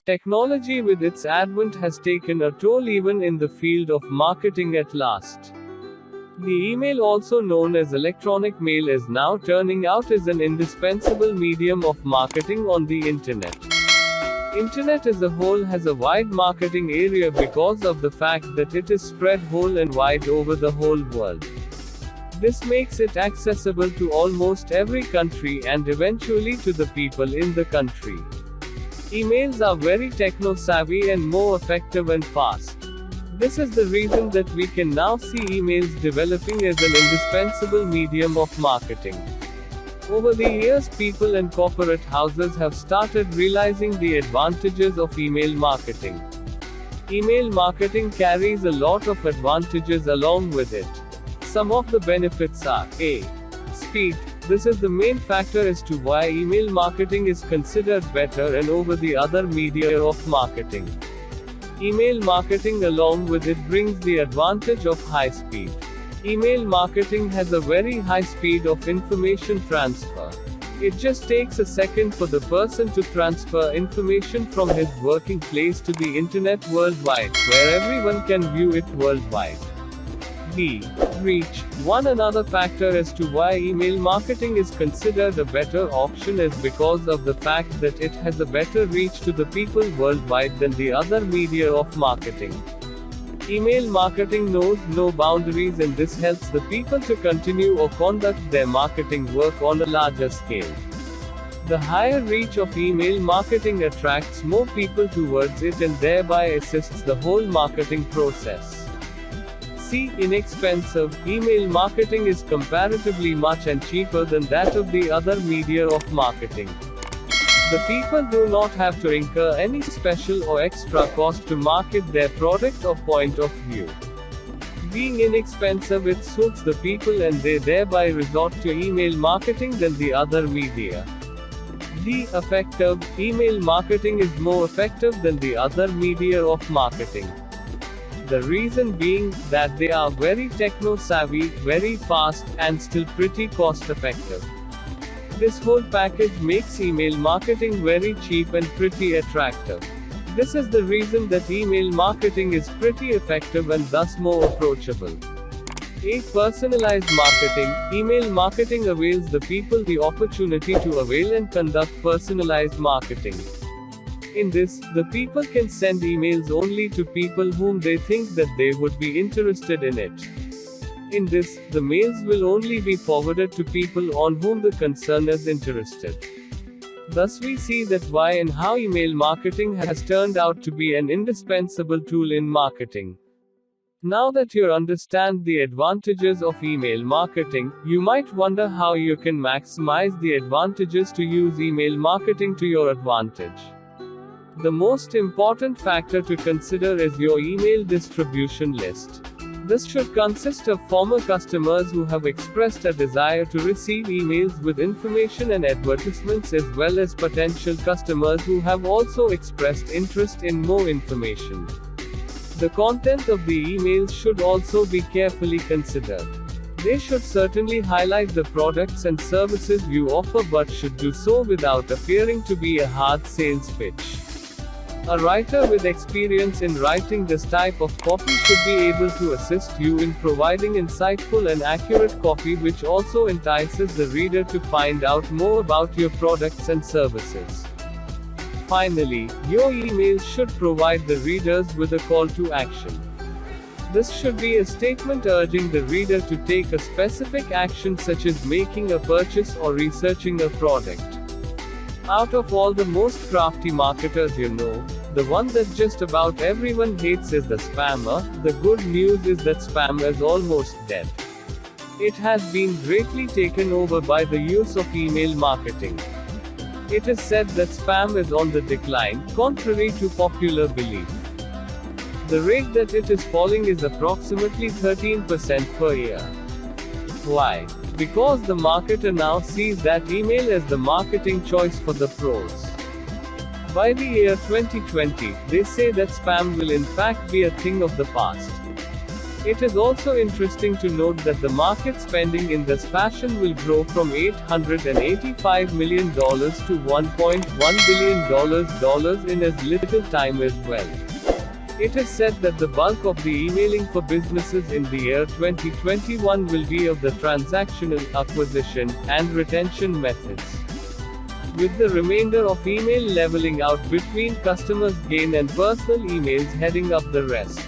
Technology with its advent has taken a toll even in the field of marketing at last. The email, also known as electronic mail, is now turning out as an indispensable medium of marketing on the internet. Internet as a whole has a wide marketing area because of the fact that it is spread whole and wide over the whole world. This makes it accessible to almost every country and eventually to the people in the country. Emails are very techno-savvy and more effective and fast. This is the reason that we can now see emails developing as an indispensable medium of marketing. Over the years, people and corporate houses have started realizing the advantages of email marketing. Email marketing carries a lot of advantages along with it. Some of the benefits are A. Speed. This is the main factor as to why email marketing is considered better and over the other media of marketing. Email marketing along with it brings the advantage of high speed. Email marketing has a very high speed of information transfer. It just takes a second for the person to transfer information from his working place to the internet worldwide, where everyone can view it worldwide. B. Reach. One another factor as to why email marketing is considered a better option is because of the fact that it has a better reach to the people worldwide than the other media of marketing. Email marketing knows no boundaries, and this helps the people to continue or conduct their marketing work on a larger scale. The higher reach of email marketing attracts more people towards it and thereby assists the whole marketing process. C. Inexpensive. Email marketing is comparatively much and cheaper than that of the other media of marketing. The people do not have to incur any special or extra cost to market their product or point of view. Being inexpensive, it suits the people and they thereby resort to email marketing than the other media. D. Effective. Email marketing is more effective than the other media of marketing. The reason being that they are very techno-savvy, very fast, and still pretty cost-effective. This whole package makes email marketing very cheap and pretty attractive. This is the reason that email marketing is pretty effective and thus more approachable. A. Personalized marketing. Email marketing avails the people the opportunity to avail and conduct personalized marketing. In this, the people can send emails only to people whom they think that they would be interested in it. In this, the mails will only be forwarded to people on whom the concern is interested. Thus we see that why and how email marketing has turned out to be an indispensable tool in marketing. Now that you understand the advantages of email marketing, you might wonder how you can maximize the advantages to use email marketing to your advantage. The most important factor to consider is your email distribution list. This should consist of former customers who have expressed a desire to receive emails with information and advertisements, as well as potential customers who have also expressed interest in more information. The content of the emails should also be carefully considered. They should certainly highlight the products and services you offer, but should do so without appearing to be a hard sales pitch. A writer with experience in writing this type of copy should be able to assist you in providing insightful and accurate copy which also entices the reader to find out more about your products and services. Finally, your emails should provide the readers with a call to action. This should be a statement urging the reader to take a specific action, such as making a purchase or researching a product. Out of all the most crafty marketers you know, the one that just about everyone hates is the spammer. The good news is that spam is almost dead. It has been greatly taken over by the use of email marketing. It is said that spam is on the decline, contrary to popular belief. The rate that it is falling is approximately 13% per year. Why? Because the marketer now sees that email as the marketing choice for the pros. By the year 2020, they say that spam will in fact be a thing of the past. It is also interesting to note that the market spending in this fashion will grow from $885 million to $1.1 billion in as little time as well. It is said that the bulk of the emailing for businesses in the year 2021 will be of the transactional, acquisition, and retention methods, with the remainder of email leveling out between customers' gain and personal emails heading up the rest.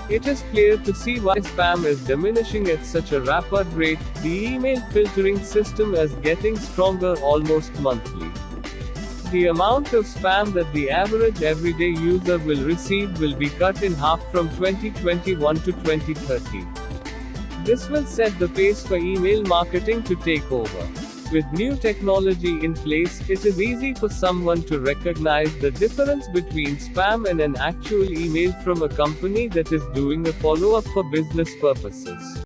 It is clear to see why spam is diminishing at such a rapid rate. The email filtering system is getting stronger almost monthly. The amount of spam that the average everyday user will receive will be cut in half from 2021 to 2030. This will set the pace for email marketing to take over. With new technology in place, it is easy for someone to recognize the difference between spam and an actual email from a company that is doing a follow-up for business purposes.